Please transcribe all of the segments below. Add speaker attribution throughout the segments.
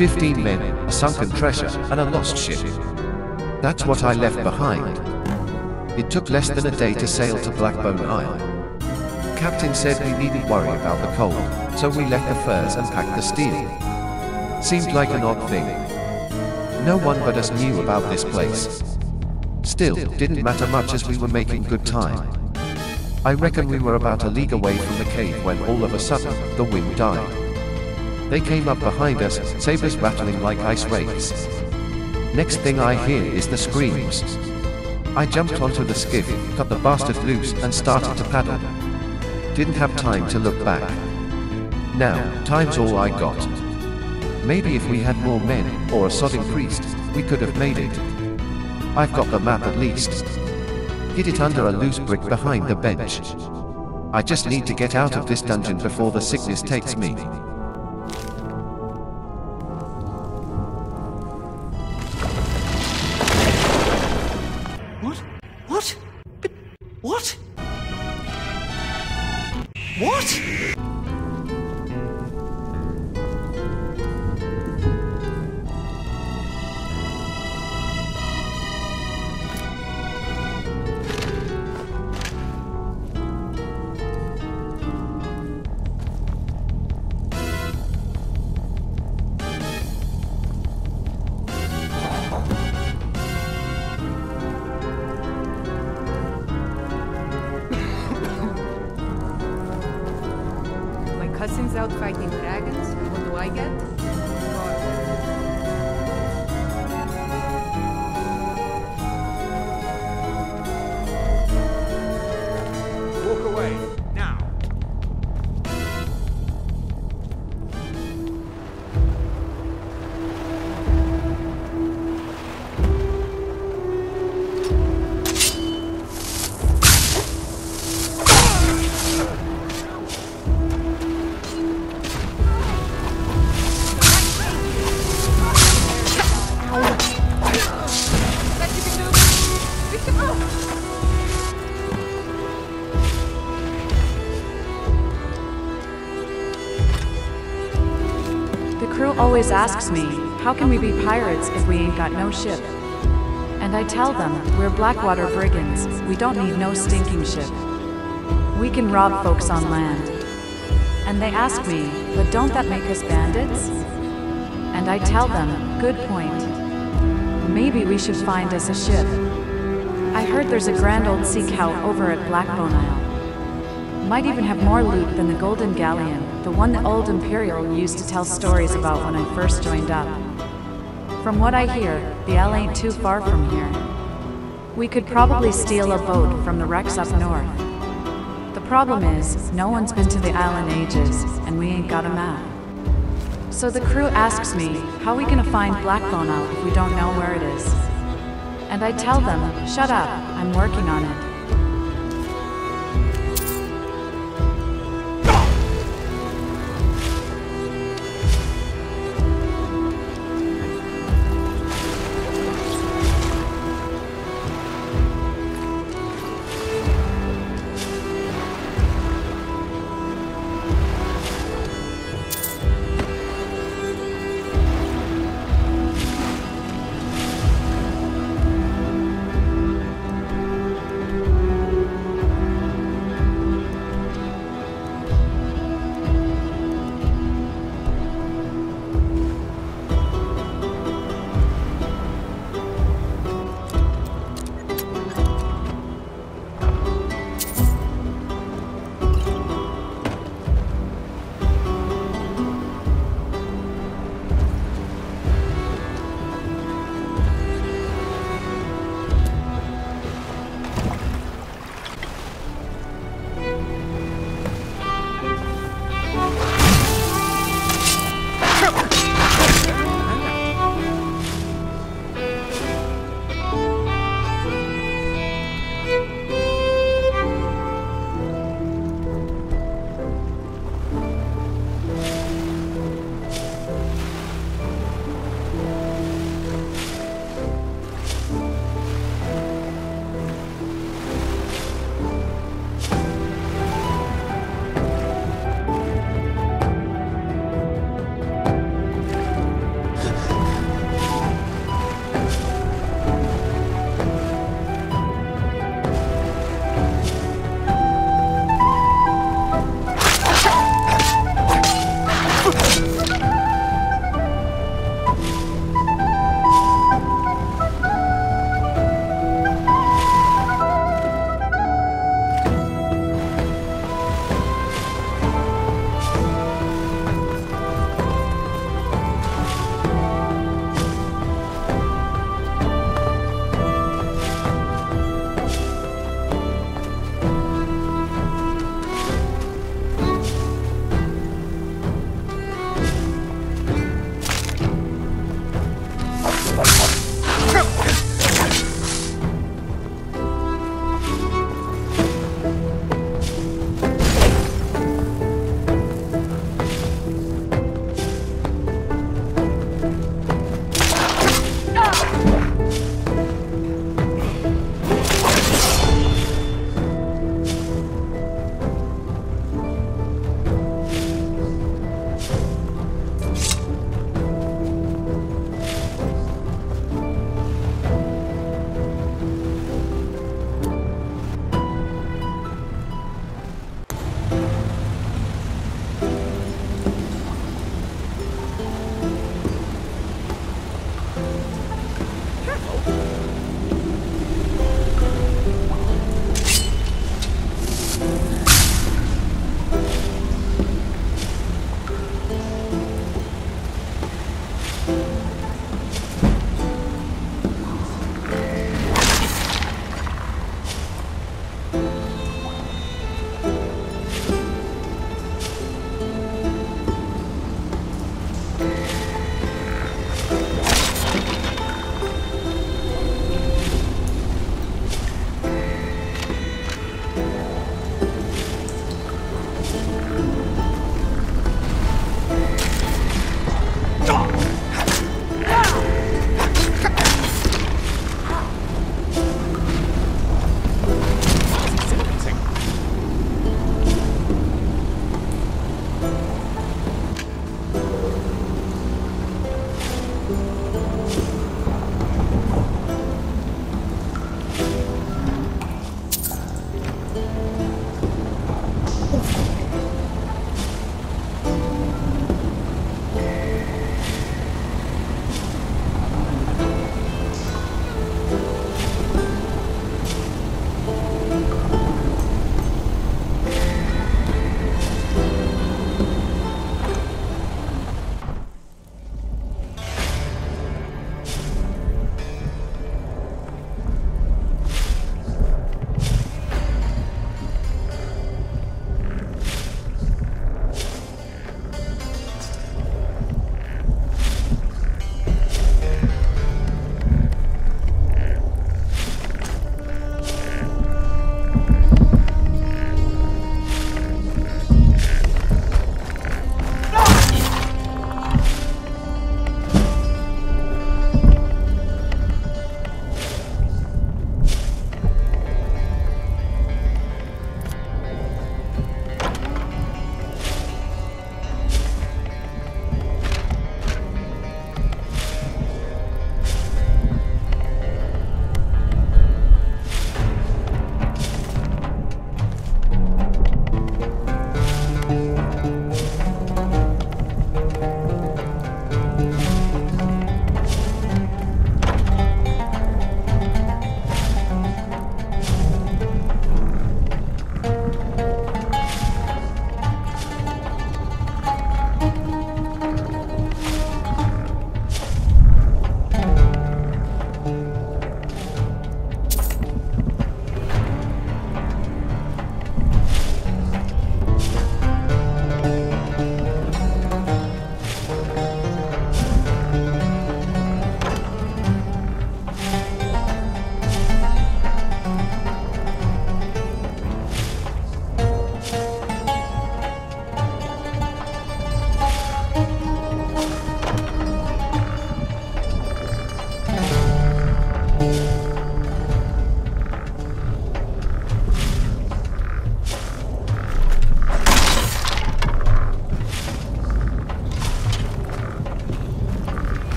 Speaker 1: 15 men, a sunken treasure, and a lost ship. That's what I left behind. It took less than a day to sail to Blackbone Isle. Captain said we needn't worry about the cold, so we left the furs and packed the steel. Seemed like an odd thing. No one but us knew about this place. Still, didn't matter much as we were making good time. I reckon we were about a league away from the cave when all of a sudden, the wind died. They came up behind us, sabers rattling like ice rakes. Next thing I hear is the screams. I jumped onto the skiff, cut the bastard loose and started to paddle. Didn't have time to look back. Now, time's all I got. Maybe if we had more men, or a sodding priest, we could have made it. I've got the map at least. Hid it under a loose brick behind the bench. I just need to get out of this dungeon before the sickness takes me.
Speaker 2: What? What? But what? What?
Speaker 3: Cousin's out fighting dragons. What do I get?
Speaker 2: Walk away, now.
Speaker 4: Always asks me, how can we be pirates if we ain't got no ship? And I tell them, we're Blackwater brigands, we don't need no stinking ship. We can rob folks on land. And they ask me, but don't that make us bandits? And I tell them, good point. Maybe we should find us a ship. I heard there's a grand old sea cow over at Blackbone Isle. Might even have more loot than the Golden Galleon, the one the old Imperial used to tell stories about when I first joined up. From what I hear, the Isle ain't too far from here. We could probably steal a boat from the wrecks up north. The problem is, no one's been to the Isle in ages, and we ain't got a map. So the crew asks me, how we gonna find Blackbone Isle if we don't know where it is? And I tell them, shut up, I'm working on it.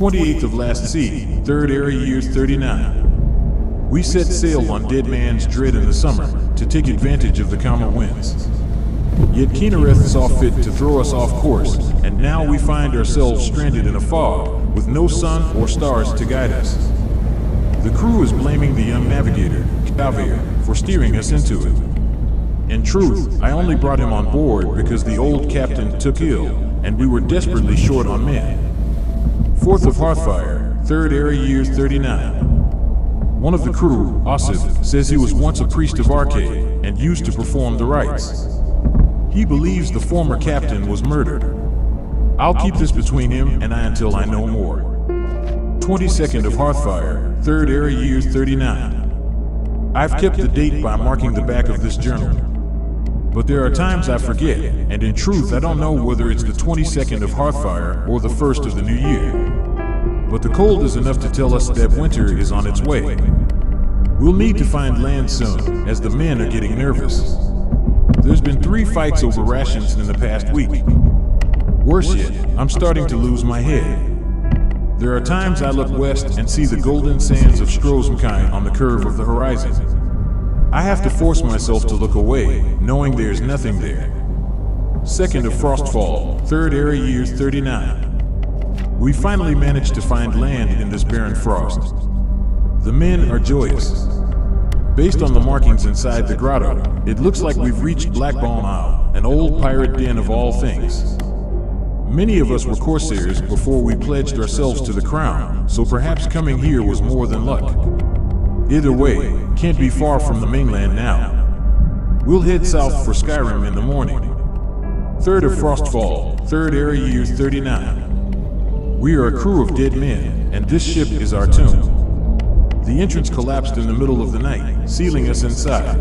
Speaker 5: 28th of last sea, 3rd area years 39. We set sail on Dead Man's Dread in the summer to take advantage of the calmer winds. Yet Keenereth saw fit to throw us off course, and now we find ourselves stranded in a fog with no sun or stars to guide us. The crew is blaming the young navigator, Calvair, for steering us into it. In truth, I only brought him on board because the old captain took ill, and we were desperately short on men. 4th of Hearthfire, 3rd area years 39. One of the crew, Ocassus, says he was once a priest of Arcade and used to perform the rites. He believes the former captain was murdered. I'll keep this between him and I until I know more. 22nd of Hearthfire, 3rd area years 39. I've kept the date by marking the back of this journal. But there are times I forget, and in truth I don't know whether it's the 22nd of Hearthfire or the 1st of the new year. But the cold is enough to tell us that winter is on its way. We'll need to find land soon, as the men are getting nervous. There's been 3 fights over rations in the past week. Worse yet, I'm starting to lose my head. There are times I look west and see the golden sands of Strozmkai on the curve of the horizon. I have to force myself to look away, knowing there's nothing there. 2nd of Frostfall, 3rd area years 39. We finally managed to find land in this barren frost. The men are joyous. Based on the markings inside the grotto, it looks like we've reached Blackbone Isle, an old pirate den of all things. Many of us were corsairs before we pledged ourselves to the crown, so perhaps coming here was more than luck. Either way, can't be far from the mainland now. We'll head south for Skyrim in the morning. 3rd of Frostfall, 3rd area years 39. We are a crew of dead men, and this ship is our tomb. The entrance collapsed in the middle of the night, sealing us inside.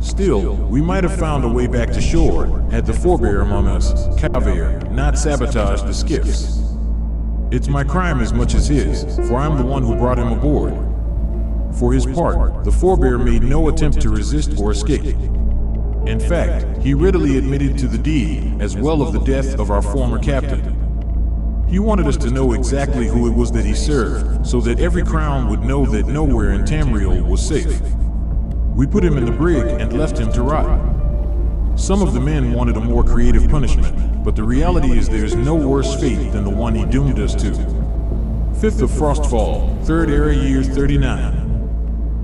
Speaker 5: Still, we might have found a way back to shore had the forebear among us, Calvair, not sabotaged the skiffs. It's my crime as much as his, for I'm the one who brought him aboard. For his part, the forebear made no attempt to resist or escape. In fact, he readily admitted to the deed, as well as the death of our former captain. He wanted us to know exactly who it was that he served, so that every crown would know that nowhere in Tamriel was safe. We put him in the brig and left him to rot. Some of the men wanted a more creative punishment, but the reality is there's no worse fate than the one he doomed us to. 5th of Frostfall, 3rd area years 39.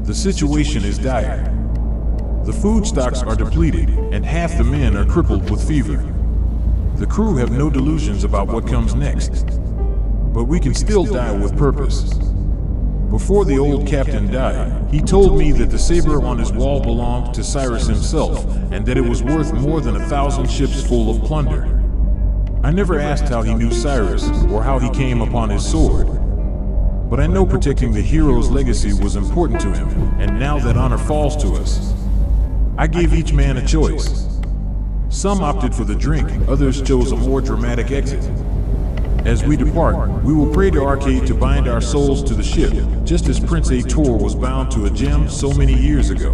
Speaker 5: The situation is dire. The food stocks are depleted, and half the men are crippled with fever. The crew have no delusions about what comes next. But we can still die with purpose. Before the old captain died, he told me that the saber on his wall belonged to Cyrus himself, and that it was worth more than 1,000 ships full of plunder. I never asked how he knew Cyrus, or how he came upon his sword. But I know protecting the hero's legacy was important to him, and now that honor falls to us. I gave each man a choice. Some opted for the drink, others chose a more dramatic exit. As we depart, we will pray to Arcade to bind our souls to the ship, just as Prince Ator was bound to a gem so many years ago.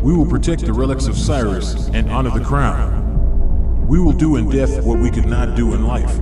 Speaker 5: We will protect the relics of Cyrus and honor the crown. We will do in death what we could not do in life.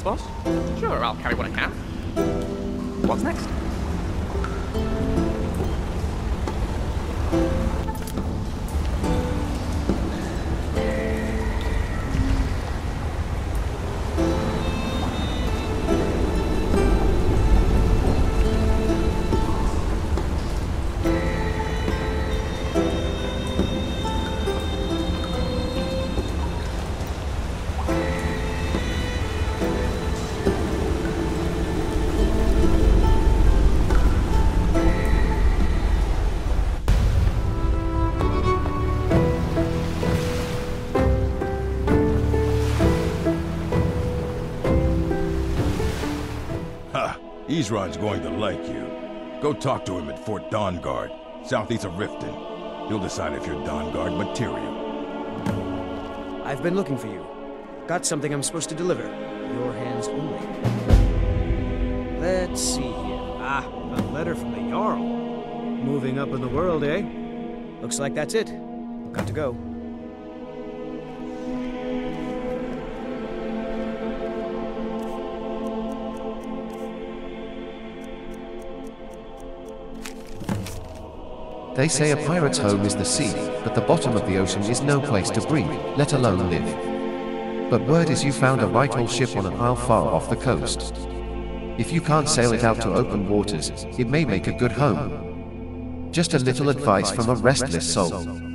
Speaker 6: boss. Sure, I'll carry what I can. What's next?
Speaker 7: Ezron's going to like you. Go talk to him at Fort Dawnguard, southeast of Riften. He'll decide if you're Dawnguard material.
Speaker 8: I've been looking for you. Got something I'm supposed to deliver. Your hands only. Let's see here. Ah, a letter from the Jarl. Moving up in the world, eh? Looks like that's it. Got to go.
Speaker 1: They say a pirate's home is the sea, but the bottom of the ocean is no place to breathe, let alone live. But word is you found a right old ship on an isle far off the coast. If you can't sail it out to open waters, it may make a good home. Just a little advice from a restless soul.